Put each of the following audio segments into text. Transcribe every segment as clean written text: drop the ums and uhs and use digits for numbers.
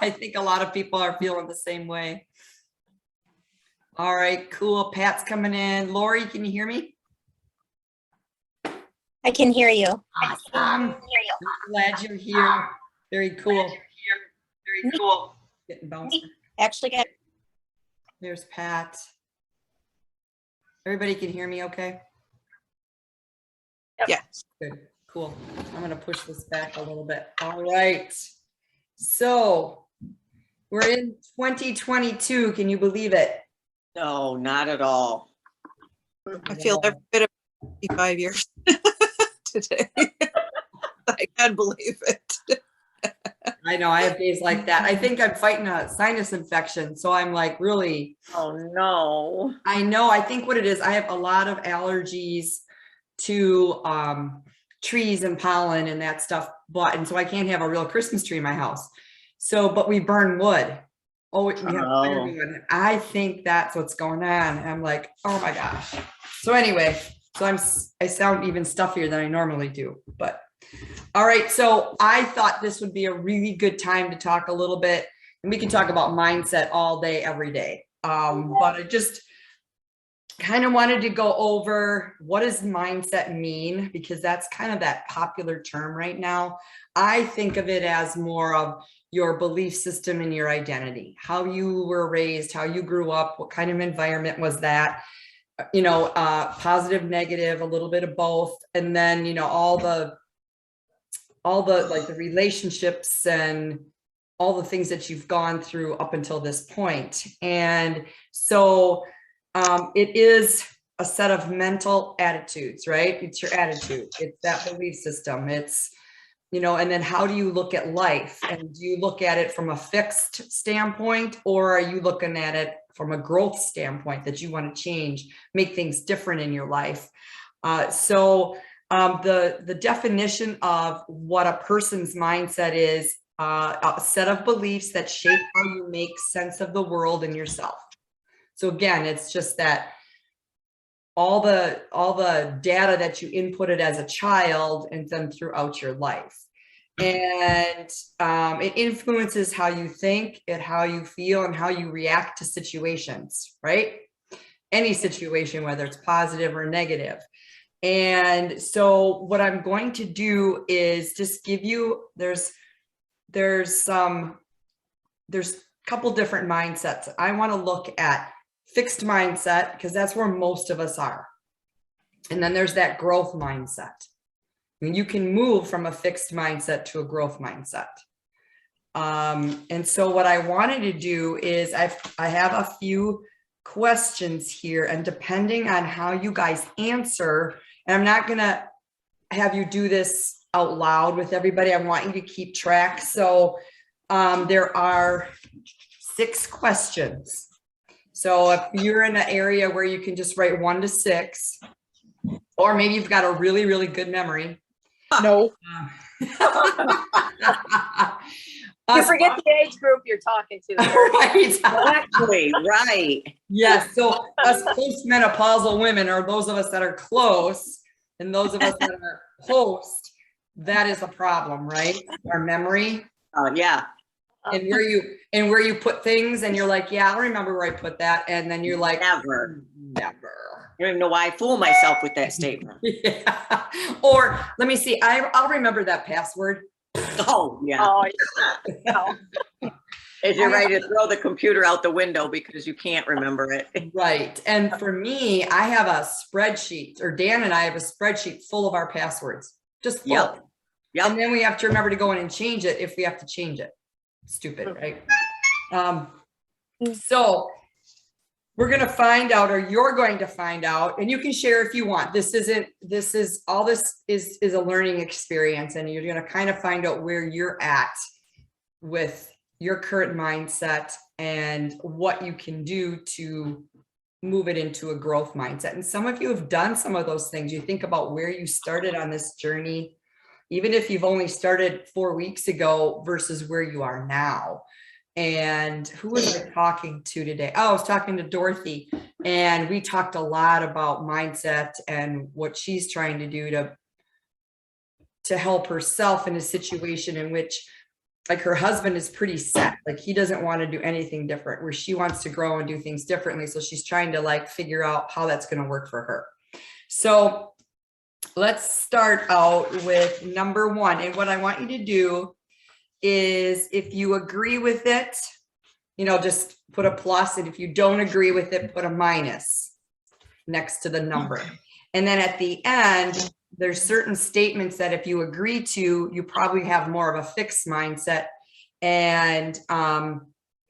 I think a lot of people are feeling the same way. All right, cool. Pat's coming in. Lori, can you hear me? I can hear you. Awesome. I'm glad you're here. Very cool. Very cool. Getting bounced. Actually, There's Pat. Everybody can hear me okay? Yes. Good, cool. I'm gonna push this back a little bit. All right. So we're in 2022. Can you believe it? No, not at all. I feel every bit of 55 years today. I can't believe it. I know, I have days like that. I think I'm fighting a sinus infection. So I'm like really, Oh, no. I know, I think what it is, I have a lot of allergies to trees and pollen and that stuff. And so I can't have a real Christmas tree in my house. So, but we burn wood. Oh, we have firewood. I think that's what's going on. And I'm like, oh my gosh. So anyway, so I sound even stuffier than I normally do, but all right. So I thought this would be a really good time to talk a little bit, and we can talk about mindset all day, every day. But I just kind of wanted to go over what does mindset mean, because that's kind of that popular term right now. I think of it as more of your belief system and your identity, how you were raised, how you grew up, what kind of environment was that, you know, positive, negative, a little bit of both. And then, you know, all the like the relationships and all the things that you've gone through up until this point. And so it is a set of mental attitudes, right? It's your attitude. It's that belief system. It's, you know, and then how do you look at life? And do you look at it from a fixed standpoint, or are you looking at it from a growth standpoint that you want to change, make things different in your life? The definition of what a person's mindset is a set of beliefs that shape how you make sense of the world and yourself. So again, it's just that all the data that you inputted as a child and then throughout your life. And it influences how you think and how you feel and how you react to situations, right? Any situation, whether it's positive or negative. And so what I'm going to do is just give you, there's a couple different mindsets. I want to look at fixed mindset, because that's where most of us are. And then there's that growth mindset. I mean, you can move from a fixed mindset to a growth mindset. And so what I wanted to do is I have a few questions here, and depending on how you guys answer, and I'm not going to have you do this out loud with everybody. I want you to keep track. So there are 6 questions. So if you're in an area where you can just write 1 to 6, or maybe you've got a really, really good memory. No. You forget the age group you're talking to. Right. Exactly, right. Yes. So us postmenopausal women, or those of us that are close, and those of us that are post, that is a problem, right? Our memory. Yeah. And where you put things, and you're like, yeah, I don't remember where I put that. And then you're like, Never. never. I don't even know why I fool myself with that statement. Yeah. Or let me see, I'll remember that password. Oh, yeah. Oh, no. If you're ready to throw the computer out the window because you can't remember it. Right. And for me, I have a spreadsheet, or Dan and I have a spreadsheet full of our passwords, just full. Yep. And then we have to remember to go in and change it if we have to change it. Stupid, right? So we're going to find out, or you're going to find out, and you can share if you want. This is a learning experience, and you're going to kind of find out where you're at with your current mindset and what you can do to move it into a growth mindset. And some of you have done some of those things. You think about where you started on this journey, even if you've only started 4 weeks ago versus where you are now. And who was I talking to today? Oh, I was talking to Dorothy, and we talked a lot about mindset and what she's trying to do to help herself in a situation in which like her husband is pretty set, like he doesn't want to do anything different, where she wants to grow and do things differently. So she's trying to like figure out how that's going to work for her. So let's start out with number one. And what I want you to do is, if you agree with it, just put a plus. And if you don't agree with it, put a minus next to the number. And then at the end, there's certain statements that if you agree to, you probably have more of a fixed mindset. And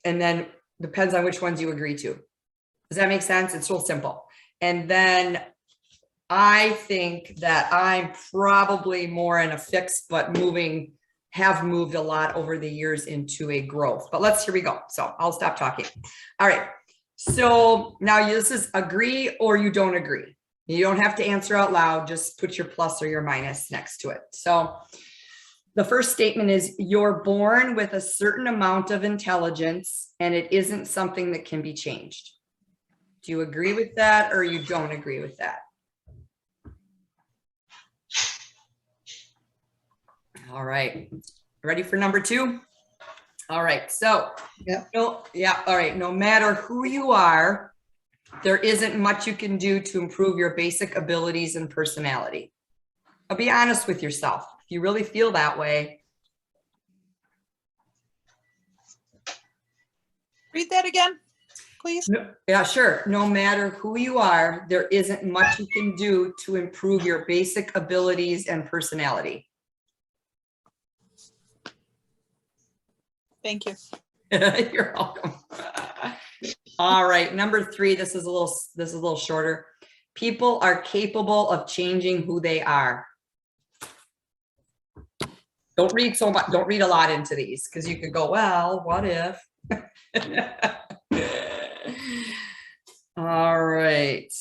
then depends on which ones you agree to. Does that make sense? It's real simple. And then I think that I'm probably more in a fixed, but have moved a lot over the years into a growth. But here we go. So I'll stop talking. All right. So now this is agree or you don't agree. You don't have to answer out loud. Just put your plus or your minus next to it. So the first statement is, you're born with a certain amount of intelligence and it isn't something that can be changed. Do you agree with that or you don't agree with that? All right. Ready for number two? All right. So, all right. No matter who you are, there isn't much you can do to improve your basic abilities and personality. I'll be honest with yourself. If you really feel that way. Read that again, please. Yeah, sure. No matter who you are, there isn't much you can do to improve your basic abilities and personality. Thank you. You're welcome. All right, number three. This is a little shorter. People are capable of changing who they are. Don't read so much. Don't read a lot into these, because you could go, well, what if? All right.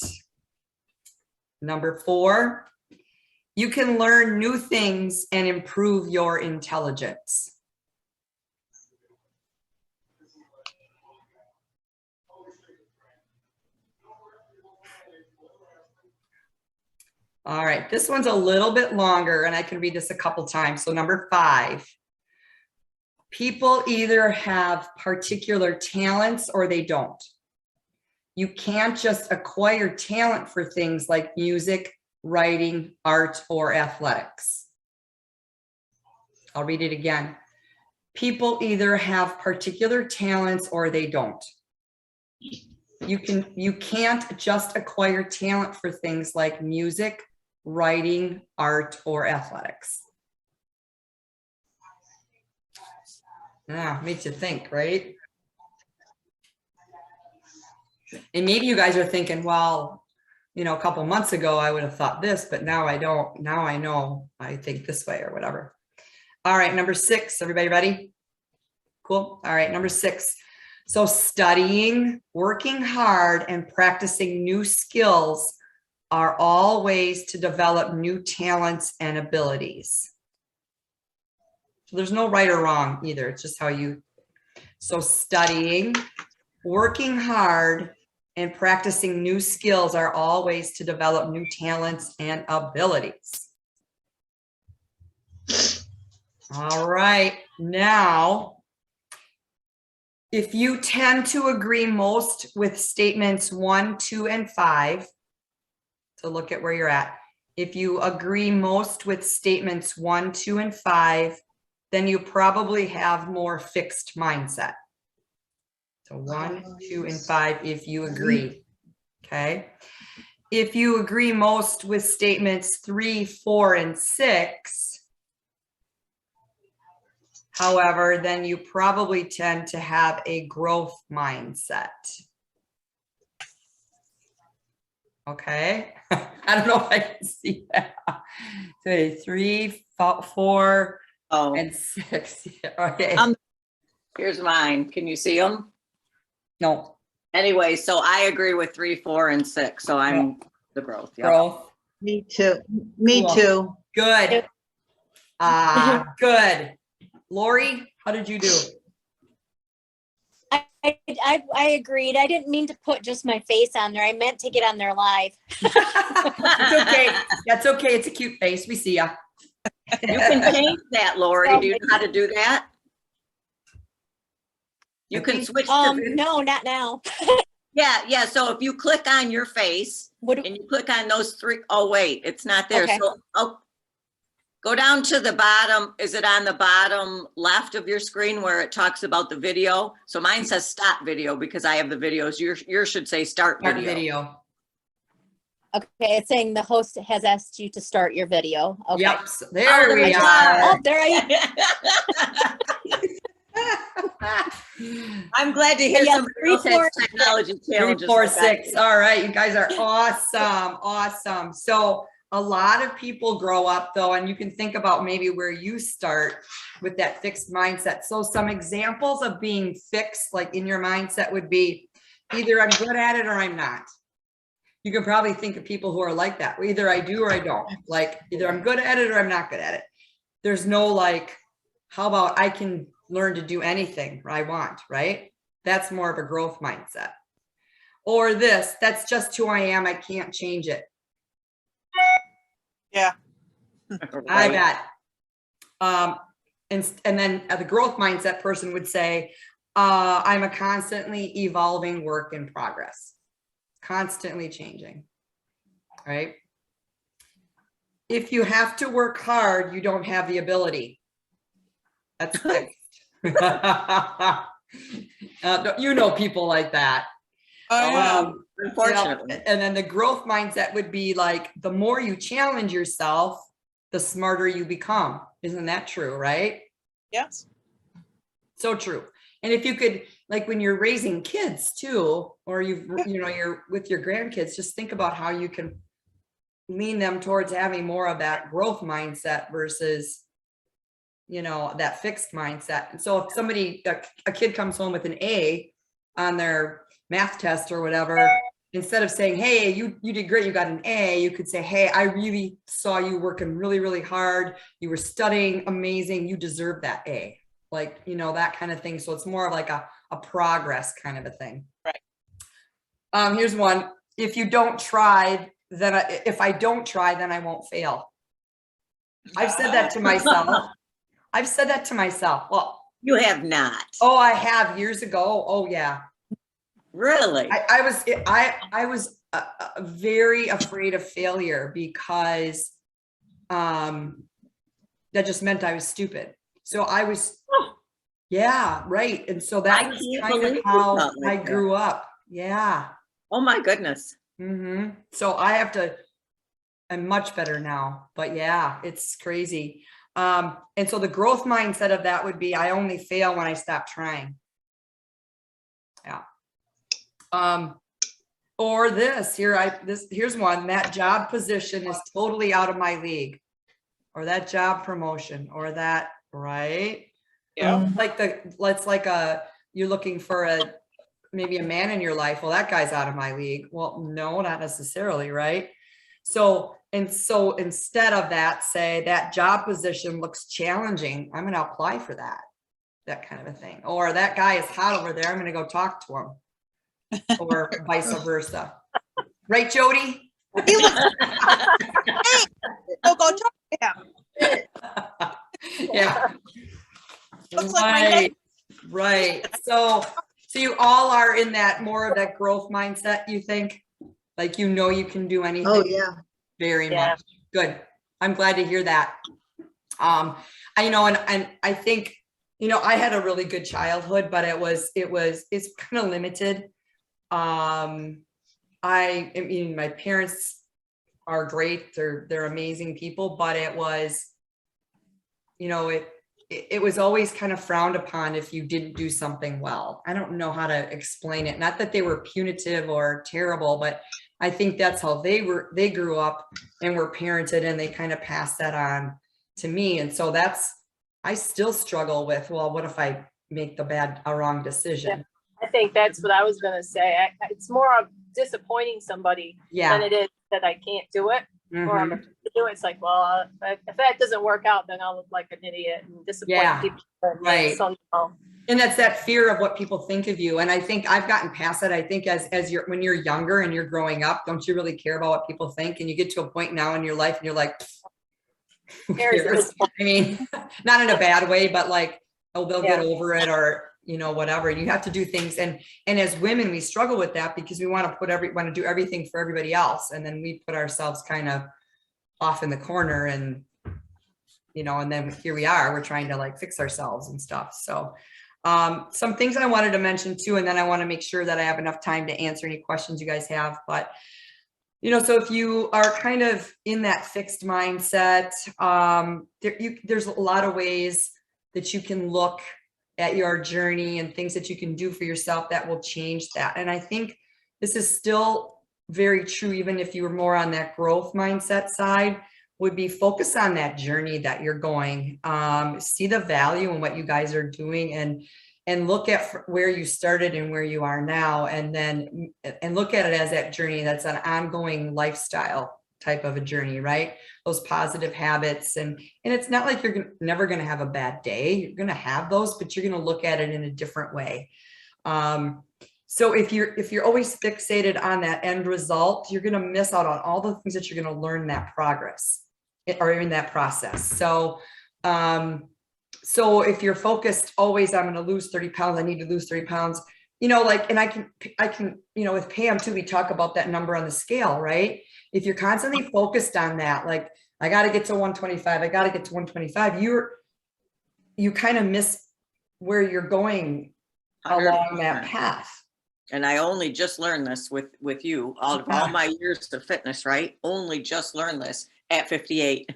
Number four. You can learn new things and improve your intelligence. All right, this one's a little bit longer and I can read this a couple times. So number five, people either have particular talents or they don't. You can't just acquire talent for things like music, writing, art, or athletics. I'll read it again. People either have particular talents or they don't. You can't just acquire talent for things like music, writing, art, or athletics. Yeah, makes you think, right? And maybe you guys are thinking, well, a couple months ago I would have thought this, but now I don't. Now I know I think this way or whatever. All right, number six, everybody ready? Cool. All right, number six. So studying, working hard, and practicing new skills are all ways to develop new talents and abilities. So there's no right or wrong either. It's just how you. So studying, working hard, and practicing new skills are all ways to develop new talents and abilities. All right, now, if you tend to agree most with statements 1, 2, and 5, so look at where you're at. If you agree most with statements 1, 2, and 5, then you probably have more fixed mindset. So 1, 2, and 5, if you agree, okay? If you agree most with statements 3, 4, and 6, however, then you probably tend to have a growth mindset. Okay, I don't know if I can see that. So 3, 4, and 6. Okay. Here's mine. Can you see them? No. Anyway, so I agree with 3, 4, and 6. So I'm the growth. Yep. Growth. Me too. Me Cool. too. Good. Good. Lori, how did you do? I agreed. I didn't mean to put just my face on there. I meant to get on there live. It's okay. That's okay. It's a cute face. We see ya. You can change that, Lori. Do you know how to do that? You I can think- switch to, No, not now. yeah. So if you click on your face What, and you click on those three, oh wait, it's not there. Okay. So, go down to the bottom. Is it on the bottom left of your screen where it talks about the video? So mine says stop video because I have the videos. Yours should say start Start video. video. okay, it's saying the host has asked you to start your video. Okay. Yep, so there we I are. Oh, there I I'm glad to hear Yeah, somebody three, else has four, technology challenges. 3, 4, like I 6. do. All right, you guys are awesome, awesome. So a lot of people grow up though, and you can think about maybe where you start with that fixed mindset. So some examples of being fixed, like in your mindset, would be either I'm good at it or I'm not. You can probably think of people who are like that. Either I do or I don't. Like either I'm good at it or I'm not good at it. There's no like, how about I can learn to do anything I want, right? That's more of a growth mindset. Or this, that's just who I am. I can't change it. Yeah. I Right. bet. And then the growth mindset person would say, I'm a constantly evolving work in progress, constantly changing, right? If you have to work hard, you don't have the ability. That's fixed. You know people like that. Oh, yeah. Unfortunately. Yeah, and then the growth mindset would be like, the more you challenge yourself, the smarter you become. Isn't that true, right? Yes. So true. And if you could, like when you're raising kids too, or you're with your grandkids, just think about how you can lean them towards having more of that growth mindset versus, that fixed mindset. And so if a kid comes home with an A on their math test or whatever, instead of saying, hey, you did great, you got an A, you could say, hey, I really saw you working really, really hard. You were studying amazing. You deserve that A. Like, that kind of thing. So it's more of like a progress kind of a thing. Right. Here's one. If you don't try, if I don't try, then I won't fail. I've said that to myself. Well, You have not. oh, I have years ago. Oh yeah. Really? I was very afraid of failure because that just meant I was stupid. So I was, yeah, right. And so that I was can't kind of believe you how felt like I that. grew up. Yeah. Oh my goodness. So I'm much better now, but yeah, it's crazy. And so the growth mindset of that would be, I only fail when I stop trying. Yeah. Or here's one, that job position is totally out of my league, or that job promotion, or that, right? Yeah. You're looking for maybe a man in your life. Well, that guy's out of my league. Well, no, not necessarily, right? So instead of that, say that job position looks challenging. I'm going to apply for that kind of a thing. Or that guy is hot over there. I'm going to go talk to him, or vice versa. Right, Jody? He looks, hey, go talk to him. Yeah. Looks like my dad. Right. So you all are in that more of that growth mindset, you think? Like, you can do anything. Oh, yeah. Very Yeah. much. Good. I'm glad to hear that. And I think, I had a really good childhood, but it's kind of limited. I mean, my parents are great. They're amazing people, but it was, it was always kind of frowned upon if you didn't do something well. I don't know how to explain it. Not that they were punitive or terrible, but I think that's how they grew up and were parented, and they kind of passed that on to me. And so I still struggle with, well, what if I make a wrong decision? I think that's what I was gonna say. It's more of disappointing somebody Yeah. than it is that I can't do it, or I'm Mhm. afraid to do it. It's like, well, if that doesn't work out, then I'll look like an idiot and disappoint Yeah, people. right. So, And that's that fear of what people think of you. And I think I've gotten past that. I think when you're younger and you're growing up, don't you really care about what people think? And you get to a point now in your life and you're like, who Cares at cares? this point. I mean, not in a bad way, but like, oh, they'll get over it, or, whatever. You have to do things. And as women, we struggle with that because we want to do everything for everybody else. And then we put ourselves kind of off in the corner and, and then here we are, we're trying to like fix ourselves and stuff. So some things I wanted to mention too, and then I want to make sure that I have enough time to answer any questions you guys have. But, so if you are kind of in that fixed mindset, there's a lot of ways that you can look at your journey and things that you can do for yourself that will change that. And I think this is still very true, even if you were more on that growth mindset side, would be focus on that journey that you're going, see the value in what you guys are doing and look at where you started and where you are now. And look at it as that journey that's an ongoing lifestyle type of a journey, right? Those positive habits. And it's not like you're never going to have a bad day. You're going to have those, but you're going to look at it in a different way. So if you're always fixated on that end result, you're going to miss out on all the things that you're going to learn in that progress or in that process. So if you're focused always, I'm going to lose 30 pounds, I need to lose 30 pounds, and I can, with Pam too, we talk about that number on the scale, right? If you're constantly focused on that, like, I got to get to 125, I got to get to 125, you kind of miss where you're going along that path. And I only just learned this with you, all my years of fitness, right? Only just learned this at 58.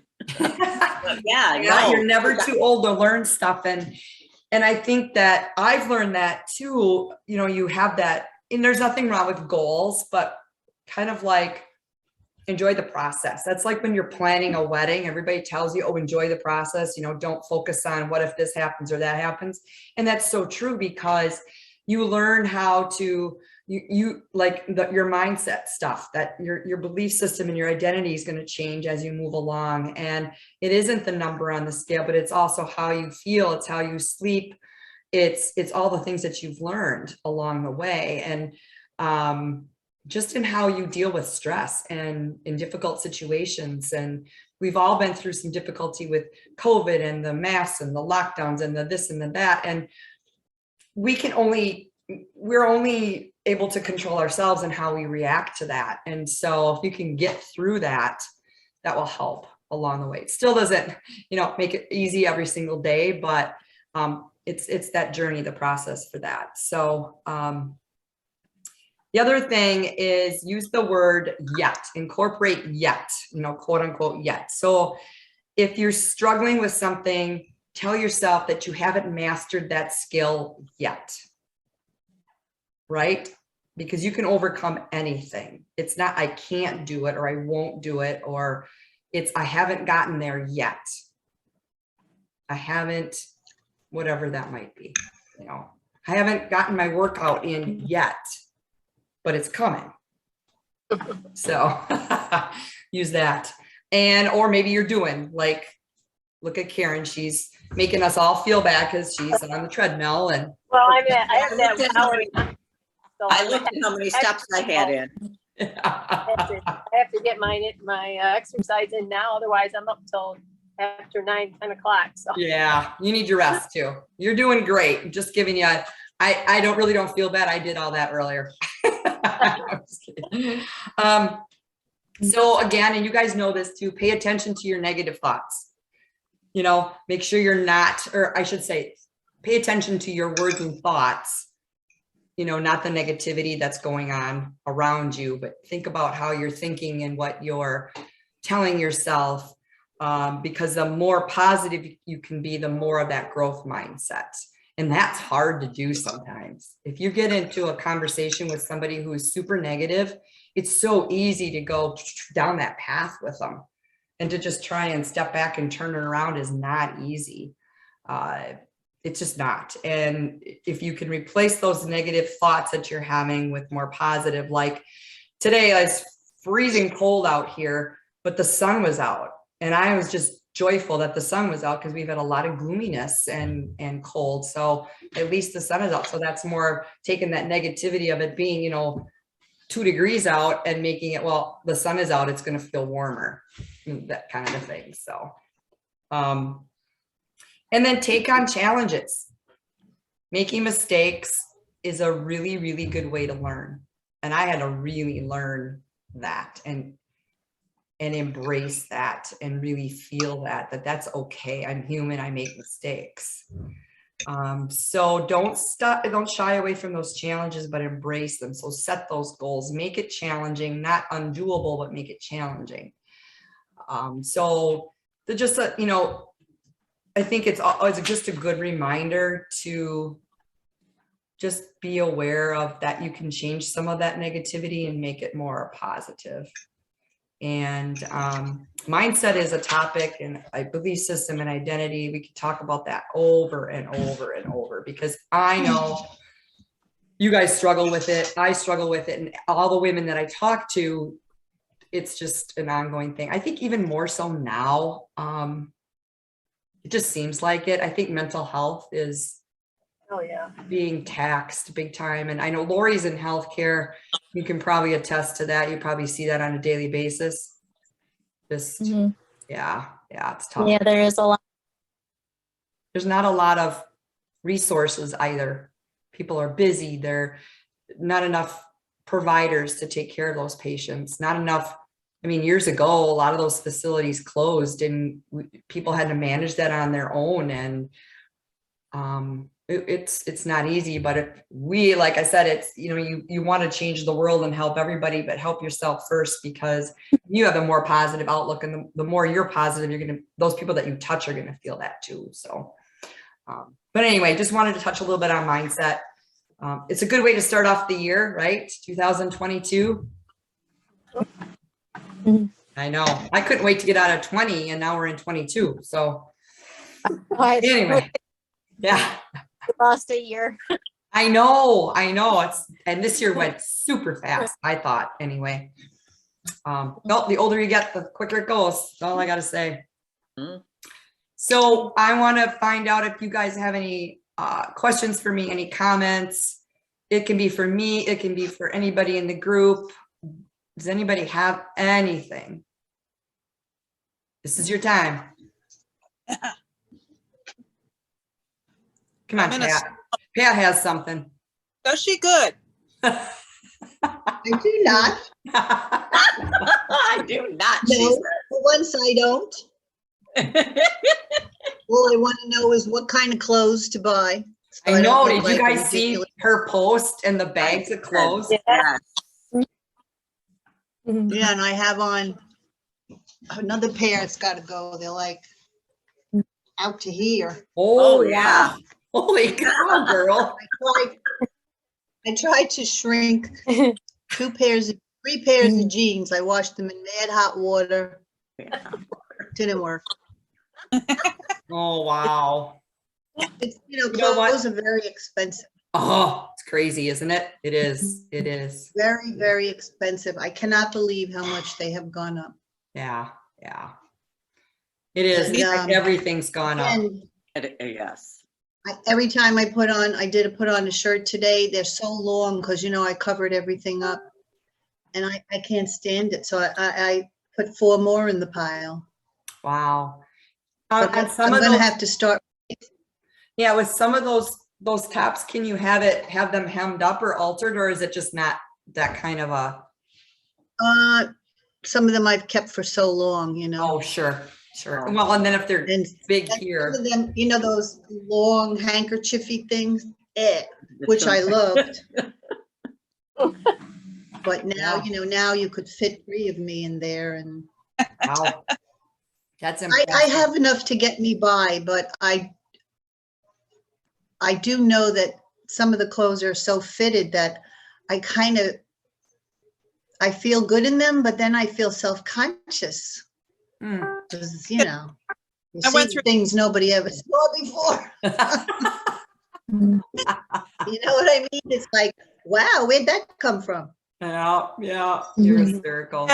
Yeah, you're never too old to learn stuff. And I think that I've learned that too, you have that, and there's nothing wrong with goals, but kind of like enjoy the process. That's like when you're planning a wedding, everybody tells you, oh, enjoy the process, don't focus on what if this happens or that happens. And that's so true, because you learn how to, your mindset stuff, that your belief system and your identity is going to change as you move along. And it isn't the number on the scale, but it's also how you feel. It's how you sleep. It's all the things that you've learned along the way. And just in how you deal with stress and in difficult situations. And we've all been through some difficulty with COVID and the masks and the lockdowns and the this and the that. And we're only able to control ourselves and how we react to that. And so if you can get through that, that will help along the way. It still doesn't, make it easy every single day, but it's that journey, the process for that. So the other thing is use the word yet, incorporate yet, quote unquote yet. So if you're struggling with something, tell yourself that you haven't mastered that skill yet, right? Because you can overcome anything. It's not, I can't do it, or I won't do it, or it's, I haven't gotten there yet. I haven't, whatever that might be, I haven't gotten my workout in yet, but it's coming. So use that. Or maybe you're doing, like, look at Karen, she's making us all feel bad because she's on the treadmill. And well, I have that power. So I looked at how many steps I had in. I have to get my exercise in now, otherwise I'm up till after 9, 10 o'clock. So yeah, you need your rest too. You're doing great. I'm just giving you, I don't feel bad. I did all that earlier. I'm just kidding. So again, and you guys know this too, pay attention to your negative thoughts. Make sure you're not, or I should say, pay attention to your words and thoughts, not the negativity that's going on around you, but think about how you're thinking and what you're telling yourself, because the more positive you can be, the more of that growth mindset. And that's hard to do sometimes. If you get into a conversation with somebody who is super negative, it's so easy to go down that path with them. And to just try and step back and turn it around is not easy. It's just not. And if you can replace those negative thoughts that you're having with more positive, like today, it's freezing cold out here, but the sun was out. And I was just joyful that the sun was out, because we've had a lot of gloominess and cold. So at least the sun is out. So that's more taking that negativity of it being, 2 degrees out and making it, well, the sun is out, it's going to feel warmer, that kind of a thing. So, and then take on challenges. making mistakes is a really, really good way to learn. And I had to really learn that and embrace that and really feel that that's okay. I'm human. I make mistakes. So don't shy away from those challenges, but embrace them. So set those goals, make it challenging, not undoable, but make it challenging. So the just, you know, I think it's just a good reminder to just be aware of that you can change some of that negativity and make it more positive. And mindset is a topic, and I belief system and identity. We could talk about that over and over and over, because I know you guys struggle with it. I struggle with it. And all the women that I talk to, it's just an ongoing thing. I think even more so now. It just seems like it. I think mental health is Oh, yeah. being taxed big time. And I know Lori's in healthcare. You can probably attest to that. You probably see that on a daily basis. Just, Mhm. yeah, it's tough. Yeah, there is a lot. There's not a lot of resources either. People are busy. There not enough providers to take care of those patients. Not enough. I mean, years ago, a lot of those facilities closed and people had to manage that on their own. And it's not easy, but if we, like I said, it's, you know, you want to change the world and help everybody, but help yourself first, because you have a more positive outlook, and the more you're positive, those people that you touch are going to feel that too. So, but anyway, just wanted to touch a little bit on mindset. It's a good way to start off the year, right? 2022. Mhm. I know. I couldn't wait to get out of 20, and now we're in 22. So Anyway, anyway, yeah. lost a year. I know. And this year went super fast, I thought, anyway. No, the older you get, the quicker it goes. That's all I got to say. Mhm. So I want to find out if you guys have any questions for me, any comments. It can be for me. It can be for anybody in the group. Does anybody have anything? This is your time. Come on, I'm in a- Pat. Pat has something. Does she good? I do not. I do not. No, she for once I don't. said. All I want to know is what kind of clothes to buy. so I don't know. look Did you like a guys see ridiculous- her post and the bags of clothes? Yeah. Yes. Mhm. Yeah, and I have on another pair. It's got to go. They're like out to here. Oh, Oh, yeah. wow. Holy cow, girl. I tried to shrink 3 pairs of jeans. I washed them in mad hot water. Yeah. Didn't work. Oh, wow. It's, You know what? clothes are very expensive. Oh, it's crazy, isn't it? It is. It is. Very, very expensive. I cannot believe how much they have gone up. Yeah. It is. It's like And, everything's gone up. And Yes. every time I put on a shirt today, they're so long because, I covered everything up. And I can't stand it. So I put 4 more in the pile. Wow. But And some I'm of going to those, have to start. yeah, with some of those tops, can you have them hemmed up or altered, or is it just not that kind of a? Some of them I've kept for so long, Oh, sure. Oh. Well, and then if they're And big and here. some of them, those long handkerchiefy things, which I loved. But now, Yeah. now you could fit 3 of me in there, and Wow. That's I impressive. have enough to get me by, but I do know that some of the clothes are so fitted that I feel good in them, but then I feel self-conscious Hmm. because, you I went see through- things nobody ever saw before. Mhm. You know what I mean? It's like, wow, where'd that come from? Yeah, you're Mhm. hysterical.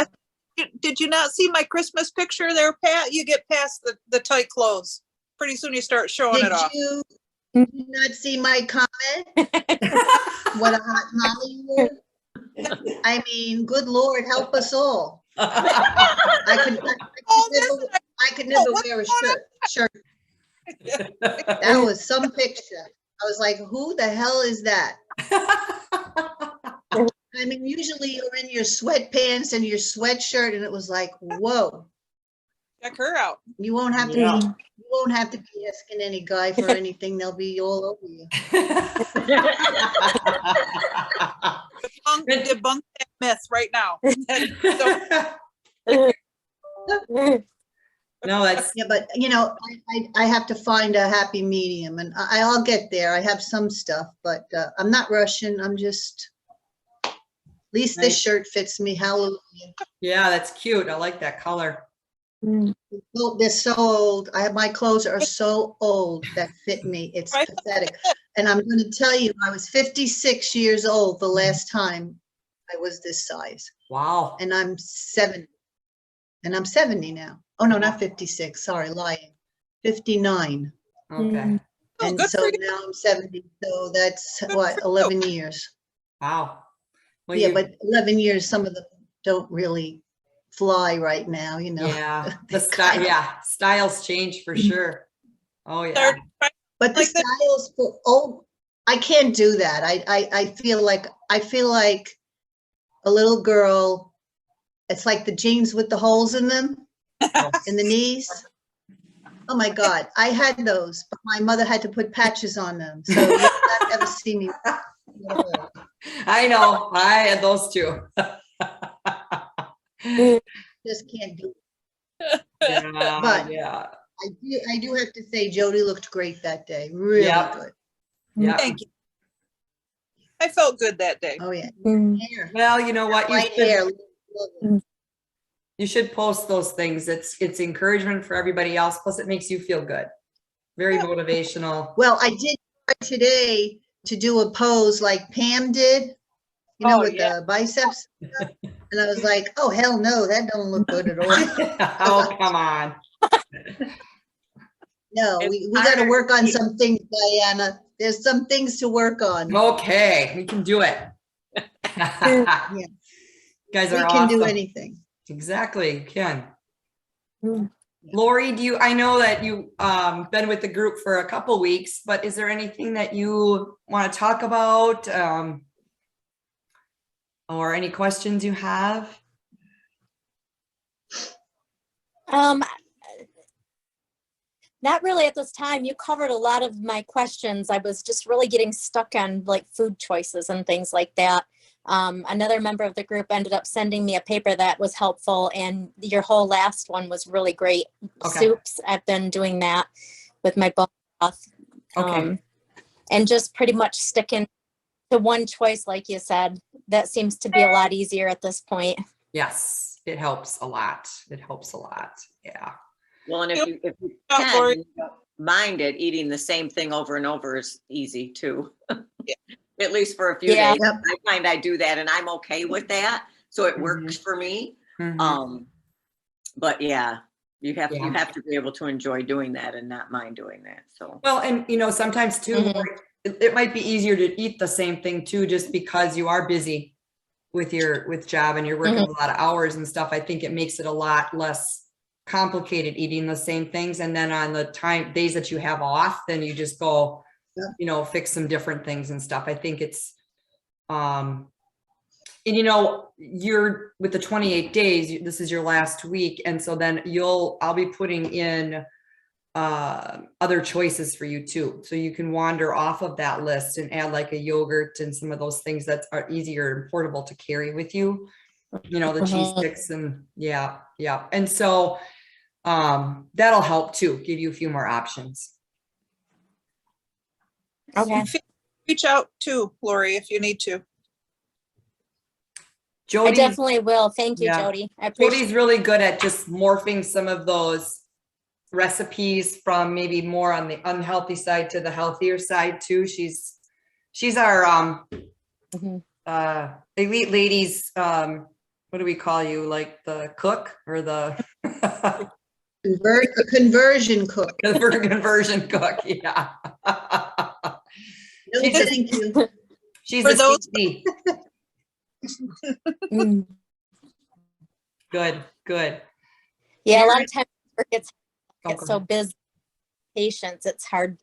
Did you not see my Christmas picture there, Pat? You get past the tight clothes. Pretty soon you start showing it off. Did you not see my comment? What a hot molly you were? I mean, good Lord, help us all. I could never what's wear a going shirt. That was some picture. I was like, who the hell is that? I mean, usually you're in your sweatpants and your sweatshirt, and it was like, whoa, Check her out. you won't have to be, Yeah. you won't have to be asking any guy for anything. They'll be all over you. Debunk that myth right now. No, that's, Yeah, but you know, I have to find a happy medium, and I'll get there. I have some stuff, but I'm not rushing. I'm just, at least this Nice. shirt fits me. Hallelujah. yeah, that's cute. I like that color. Oh, they're so old. My clothes are so old that fit me. It's Right. pathetic. And I'm going to tell you, I was 56 years old the last time I was this size, Wow. and I'm 70. And I'm 70 now. Oh, no, not 56. Sorry, lying. 59. Okay. Oh, And good so for you. now I'm 70. So that's Good what, for you. 11 years. Wow. Well, Yeah, you, but 11 years, some of them don't really fly right now, you know. yeah, the style, yeah, styles change for sure. Oh, yeah. Start But the like that. styles for old, I can't do that. I feel like a little girl. It's like the jeans with the holes in them in the knees. Oh my God, I had those, but my mother had to put patches on them. So you will not ever see me. I know, I had those too. Just can't do it. Yeah, But- yeah, I do have to say, Jody looked great that day. Really Yep. good. yeah. Thank you. I felt good that day. Oh yeah. Hair. Well, you know what? White hair. Love it. You should post those things. It's encouragement for everybody else. Plus it makes you feel good. Very motivational. Well, I did try today to do a pose like Pam did, you know, Oh, with yeah. the biceps. And I was like, oh, hell no, that don't look good at all. Oh, come on. No, It's we got to harder work on to- some things, Diana. There's some things to work on. Okay, we can do it. You guys We are can do awesome. anything. Exactly, you can. Mm. Lori, I know that you been with the group for a couple weeks, but is there anything that you want to talk about? Or any questions you have? Not really at this time. You covered a lot of my questions. I was just really getting stuck on like food choices and things like that. Another member of the group ended up sending me a paper that was helpful, and your whole last one was really great. Okay. Soups, I've been doing that with my bone broth. Okay. And just pretty much sticking to one choice, like you said. That seems to be a lot easier at this point. Yes, it helps a lot. It helps a lot. Yeah. Well, and if you Oh, can, Lori. you don't mind it, eating the same thing over and over is easy too. At least for a few Yeah. days. Yep. I find I do that and I'm okay with that. So it works for me. Mhm. But yeah, you Yeah. have to be able to enjoy doing that and not mind doing that. So Well, and sometimes too, Mhm. it might be easier to eat the same thing too, just because you are busy with job and you're working a lot of hours and stuff. I think it makes it a lot less complicated eating the same things. And then on the days that you have off, then you just go, Yeah. fix some different things and stuff. I think it's, and you're with the 28 days, this is your last week. And so then I'll be putting in other choices for you too. So you can wander off of that list and add like a yogurt and some of those things that are easier and portable to carry with you, the cheese sticks and yeah. And so that'll help too, give you a few more options. Okay. Reach out to Lori if you need to. I Jody, definitely will. Thank you, Yeah. Jody. I appreciate Jody's really good at just morphing some of those recipes from maybe more on the unhealthy side to the healthier side too. She's our Mhm. elite ladies, what do we call you, like the cook or the A conversion cook. conversion cook? Yeah. No, She just- thank you. She's For a those- CC. Mm. Good. Yeah, a lot of times work gets Oh, go so ahead. busy. Patience, it's hard.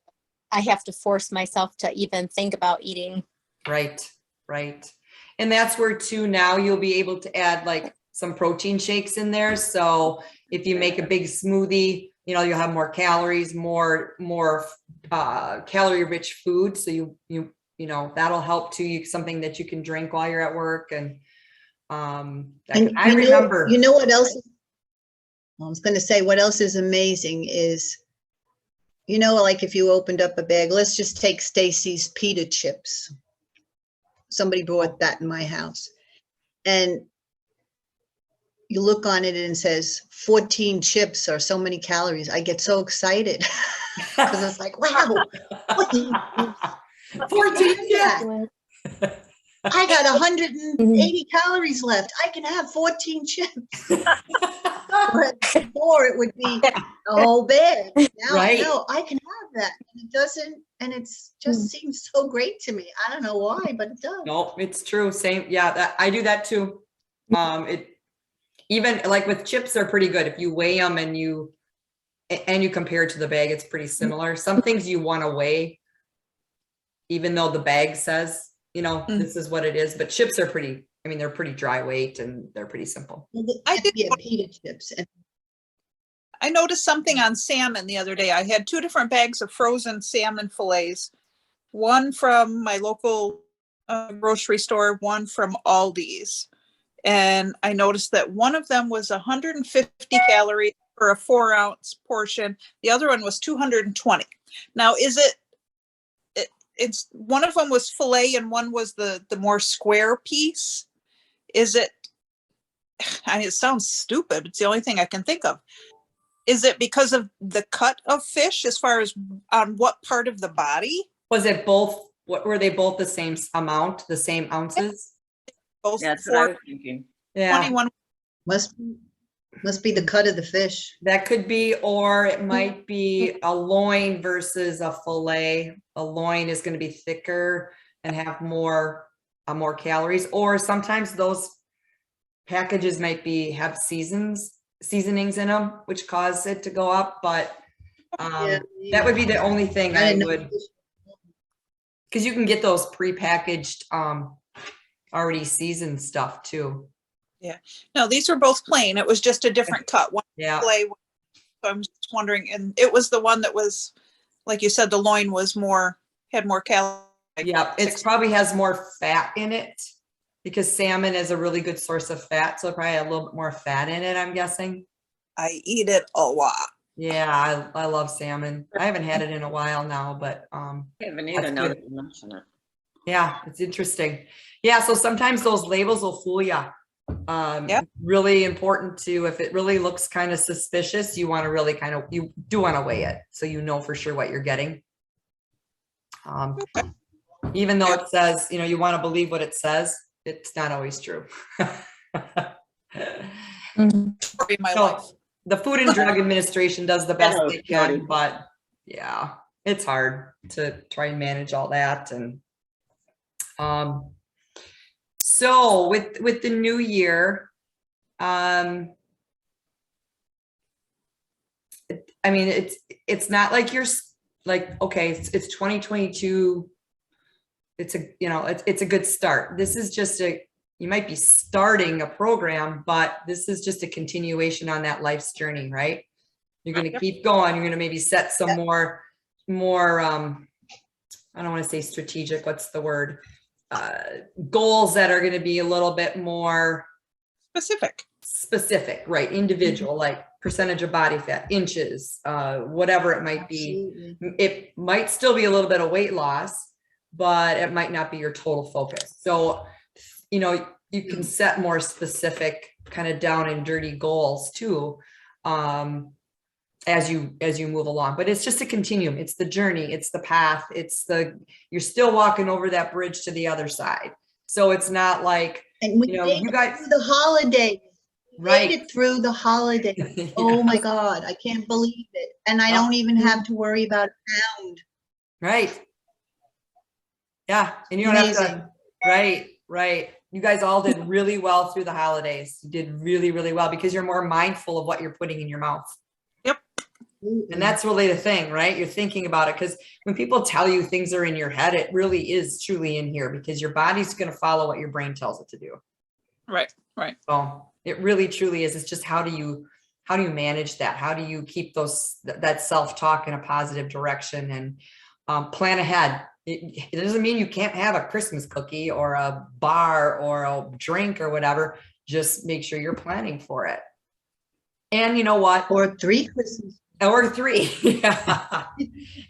I have to force myself to even think about eating. Right, right. And that's where too, now you'll be able to add like some protein shakes in there. So if you make a big smoothie, you know, you'll have more calories, more calorie rich food. So you know, that'll help too. Something that you can drink while you're at work. And I remember. You know what else? I was going to say, what else is amazing is, you know, like if you opened up a bag, let's just take Stacy's pita chips. Somebody brought that in my house. And you look on it and it says 14 chips or so many calories. I get so excited because it's like, wow, 14 chips. 14, yeah. I got 180 calories left. I can have 14 chips. But before it would be a whole bag. Now Right. I know I can have that. And it doesn't, and it's just seems so great to me. I don't know why, but it does. No, it's true. Same. Yeah, I do that too. It even like with chips, they're pretty good. If you weigh them and you compare it to the bag, it's pretty similar. Some things you want to weigh, even though the bag says, you know, this is what it is. But chips are pretty, I mean, they're pretty dry weight and they're pretty simple. I did- Yeah, pita chips. And I noticed something on salmon the other day. I had 2 different bags of frozen salmon fillets, one from my local grocery store, one from Aldi's. And I noticed that one of them was 150 calories for a 4-ounce portion. The other one was 220. Now, is it's one of them was filet and one was the more square piece? Is it, I mean, it sounds stupid. It's the only thing I can think of. Is it because of the cut of fish as far as on what part of the body? Was it both? What were they both the same amount, the same ounces? Both That's what I was thinking. Yeah, 21. must be the cut of the fish. that could be, or it might be a loin versus a fillet. A loin is going to be thicker and have more calories, or sometimes those packages might have seasonings in them, which cause it to go up. But that would be the only thing I would, because you can get those prepackaged, already seasoned stuff too. Yeah. No, these were both plain. It was just a different cut. One Yeah. fillet. So I'm just wondering, and it was the one that was, like you said, the loin was had more calories. Yeah, it probably has more fat in it because salmon is a really good source of fat. So it probably had a little bit more fat in it, I'm guessing. I eat it a lot. Yeah, I love salmon. I haven't had it in a while now, but I haven't either now that you mention it. yeah, it's interesting. Yeah, so sometimes those labels will fool you. Yep. Really important to, if it really looks kind of suspicious, you want to really you do want to weigh it so you know for sure what you're getting. Even though it says, you know, you want to believe what it says, it's not always true. Story of my So, life. the Food and Drug Administration does the best Hello, they can, Jody. but yeah, it's hard to try and manage all that. And so with the new year, I mean, it's not like you're like, okay, it's 2022. It's a good start. This is just you might be starting a program, but this is just a continuation on that life's journey, right? You're going to keep going. You're going to maybe set some more, I don't want to say strategic. What's the word? Goals that are going to be a little bit more specific, right? Individual, like percentage of body fat, inches, whatever it might be. Absolutely. It might still be a little bit of weight loss, but it might not be your total focus. So, you know, you can set more specific kind of down and dirty goals too, as you move along. But it's just a continuum. It's the journey. It's the path. You're still walking over that bridge to the other side. So it's not like, And we you know, made you it guys, through the holidays. right. Made it through the holidays. Yeah. Oh my God, I can't believe it. And I don't even have to worry about a pound. Right. Yeah. And you don't have to, right. You guys all did really well through the holidays. You did really, really well because you're more mindful of what you're putting in your mouth. And that's really the thing, right? You're thinking about it, because when people tell you things are in your head, it really is truly in here, because your body's going to follow what your brain tells it to do. Right, right. So it really truly is. It's just how do you manage that? How do you keep that self-talk in a positive direction, and plan ahead? It doesn't mean you can't have a Christmas cookie or a bar or a drink or whatever. Just make sure you're planning for it. And you know what? Or 3 Christmas. Or 3. Yeah.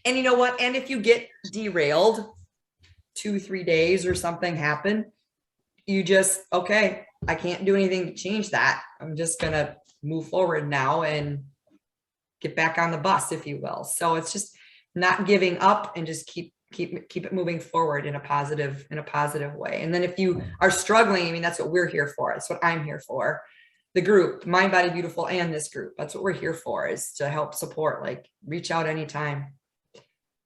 And you know what? And if you get derailed 2-3 days or something happen, you just, okay, I can't do anything to change that. I'm just going to move forward now and get back on the bus, if you will. So it's just not giving up, and just keep it moving forward in a positive way. And then if you are struggling, I mean, that's what we're here for. That's what I'm here for. The group, Mind, Body, Beautiful, and this group. That's what we're here for, is to help support, like reach out anytime.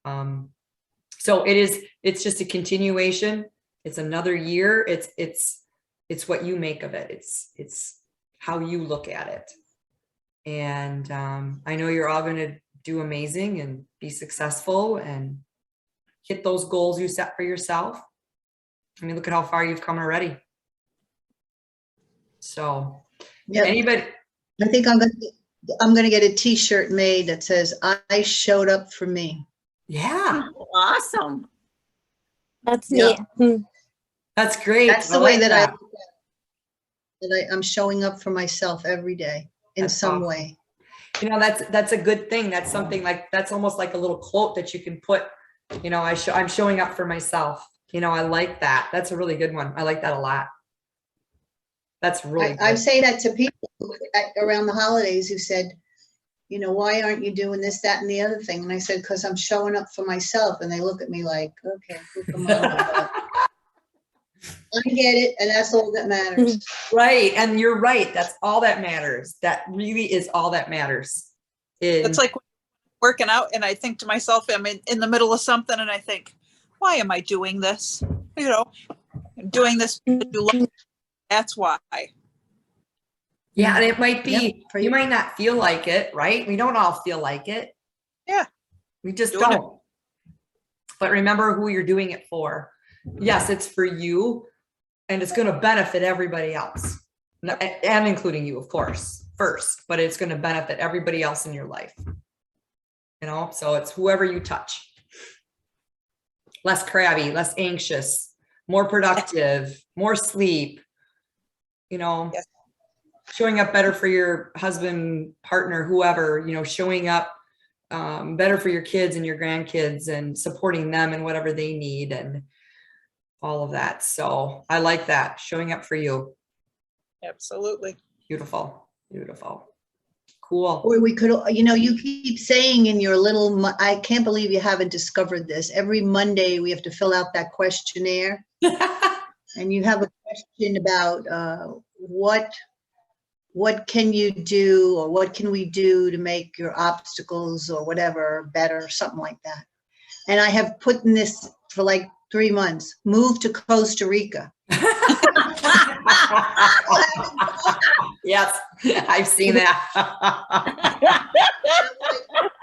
So it's just a continuation. It's another year. It's what you make of it. It's how you look at it. And I know you're all going to do amazing and be successful and hit those goals you set for yourself. I mean, look at how far you've come already. So Yeah. anybody, I think I'm gonna get a T-shirt made that says, "I showed up for me." yeah, Awesome. That's Yeah. neat. that's great. That's the way like that I look at it. That I'm showing up for myself every day in That's some awesome. way. You know, that's a good thing. That's something that's almost like a little quote that you can put, you know, I'm showing up for myself. You know, I like that. That's a really good one. I like that a lot. That's really I good. say that to people around the holidays who said, you know, why aren't you doing this, that, and the other thing? And I said, because I'm showing up for myself. And they look at me like, okay, come on. But I get it, and that's all that matters. Right. And you're right. That's all that matters. That really is all that matters. It's like working out, and I think to myself, I'm in the middle of something, and I think, why am I doing this? You know, I'm doing this because you love it. That's why. Yeah, and it might be, Yep, you might not feel like it, right? We don't all feel like it. Yeah. We just Doing it. don't. But remember who you're doing it for. Yes, it's for you, and it's going to benefit everybody else. And including you, of course, first, but it's going to benefit everybody else in your life. You know, so it's whoever you touch. Less crabby, less anxious, more productive, more sleep, you know, Yes. showing up better for your husband, partner, whoever, you know, showing up better for your kids and your grandkids, and supporting them and whatever they need, and all of that. So I like that. Showing up for you. Absolutely. Beautiful. Beautiful. Cool. Or we could, you know, you keep saying in your little, I can't believe you haven't discovered this. Every Monday, we have to fill out that questionnaire. And you have a question about what can you do, or what can we do to make your obstacles or whatever better, something like that. And I have put in this for like 3 months, move to Costa Rica. Yes, I've seen that. I'm like,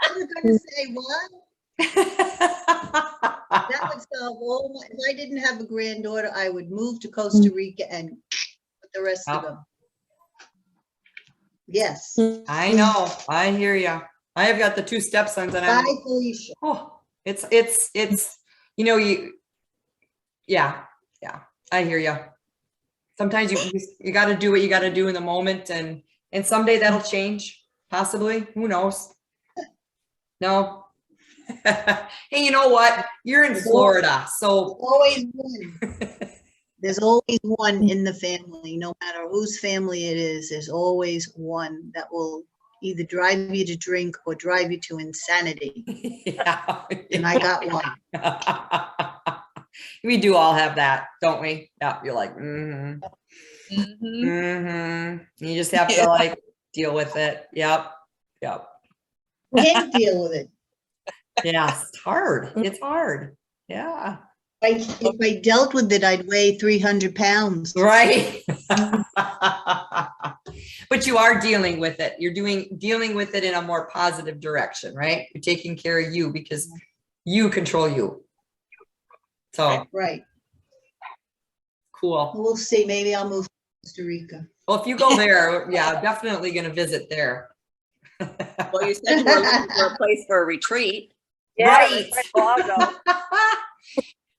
I was going to say what? That would solve all my, if I didn't have a granddaughter, I would move to Costa Rica and put the rest of them. Yes. I know. I hear you. I have got the 2 stepsons, and I'm, Bye, Felicia. oh, it's, you know, yeah, I hear you. Sometimes you got to do what you got to do in the moment, and someday that'll change, possibly. Who knows? No. Hey, you know what? You're in Florida, so Always one. There's always one in the family, no matter whose family it is. There's always one that will either drive you to drink or drive you to insanity. yeah. And I got one. We do all have that, don't we? Yeah, you're like, Mhm. You just have to like deal with it. Yep. Can't deal with it. Yeah, it's hard. It's hard. Yeah. If I dealt with it, I'd weigh 300 pounds. Right? But you are dealing with it. You're dealing with it in a more positive direction, right? You're taking care of you because you control you. So Right. cool. We'll see. Maybe I'll move to Costa Rica. Well, if you go there, yeah, definitely going to visit there. Well, you said you were looking for a place for a retreat. Yeah, Right. that's right. Well, I'll go.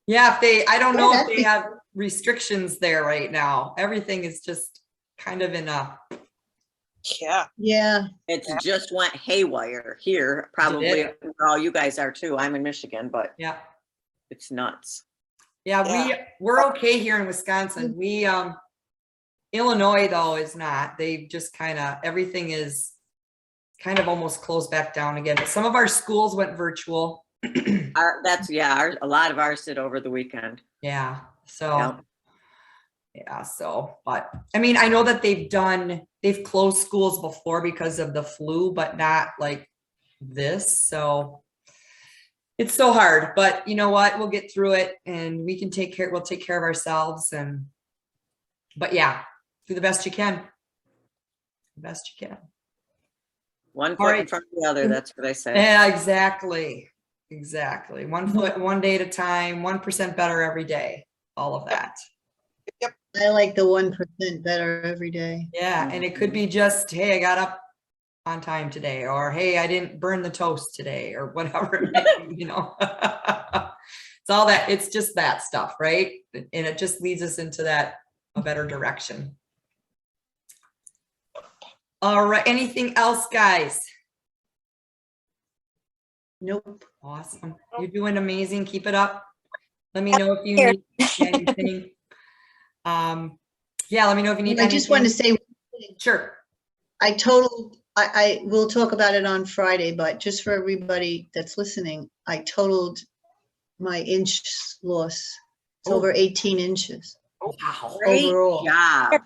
Yeah, I don't know if that'd they be- have restrictions there right now. Everything is just kind of in a, Yeah. Yeah. It just went haywire here, probably it? where all you guys are too. I'm in Michigan, but yeah. it's nuts. Yeah, we're okay here in Wisconsin. Illinois though is not. They just kind of, everything is kind of almost closed back down again. But some of our schools went virtual. A lot of ours did over the weekend. Yeah. So, but I mean, I know that they've closed schools before because of the flu, but not like this. So it's so hard, but you know what? We'll get through it and we'll take care of ourselves. But yeah, do the best you can. The best you can. One All foot in right. front of the other, that's what I say. Yeah, exactly. Exactly. 1 foot, 1 day at a time, 1% better every day. All of that. I like the 1% better every day. Yeah. And it could be just, hey, I got up on time today, or hey, I didn't burn the toast today, or whatever it may be, you know. It's all that, it's just that stuff, right? And it just leads us into a better direction. All right. Anything else, guys? Nope. Awesome. You're doing amazing. Keep it up. Let me know if you need anything. Yeah, let me know if you need I just want to anything. say, Sure. I will talk about it on Friday, but just for everybody that's listening, I totaled my inch loss. It's Oh. over 18 inches Wow. Great overall. job.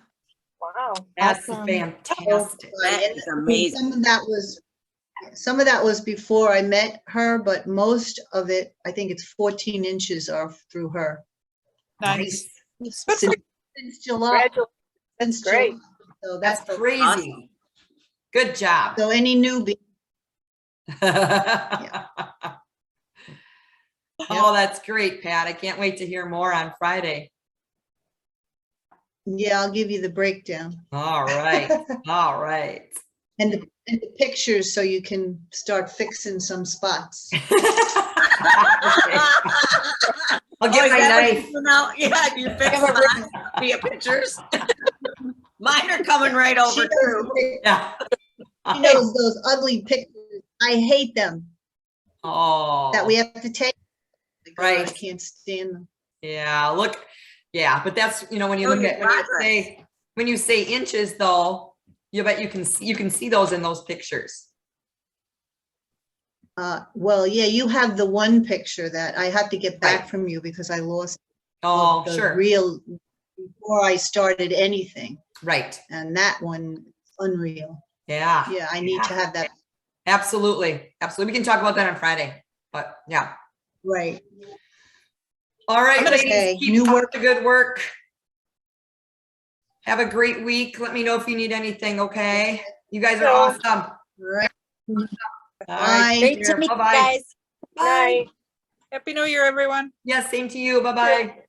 Wow. That's Awesome. fantastic. That is amazing. Some of that was before I met her, but most of it, I think it's 14 inches are through her. Nice. Good for Since July. Congratulations. Since Great. July. So That's that's crazy. Awesome. Good job. so any newbie. Oh, that's great, Pat. I can't wait to hear more on Friday. Yeah, I'll give you the breakdown All right. All right. and the pictures so you can start fixing some spots. I'll get my knife. Now, yeah, you fix mine via pictures. Mine are coming right over too. Yeah. She knows those ugly pictures. I hate them Oh. that we have to take. God, I Right. can't stand them. Yeah, look, yeah, but that's, you know, when you look at, when you say inches though, you bet you can see those in those pictures. Well, yeah, you have the one picture that I had to get back Right. from you because I lost Oh, the sure. real before I started anything. Right. And that one, unreal. Yeah. Yeah, I need to have that. Absolutely. Absolutely. We can talk about that on Friday, but yeah. Right. All right, I'm gonna ladies, say, keep new up work. the good work. Have a great week. Let me know if you need anything, okay? You guys are So- awesome. Right. All right, Bye. Great to care. meet you Bye-bye. guys. Bye. Night. Happy New Year, everyone. Yeah, same to you. Bye-bye.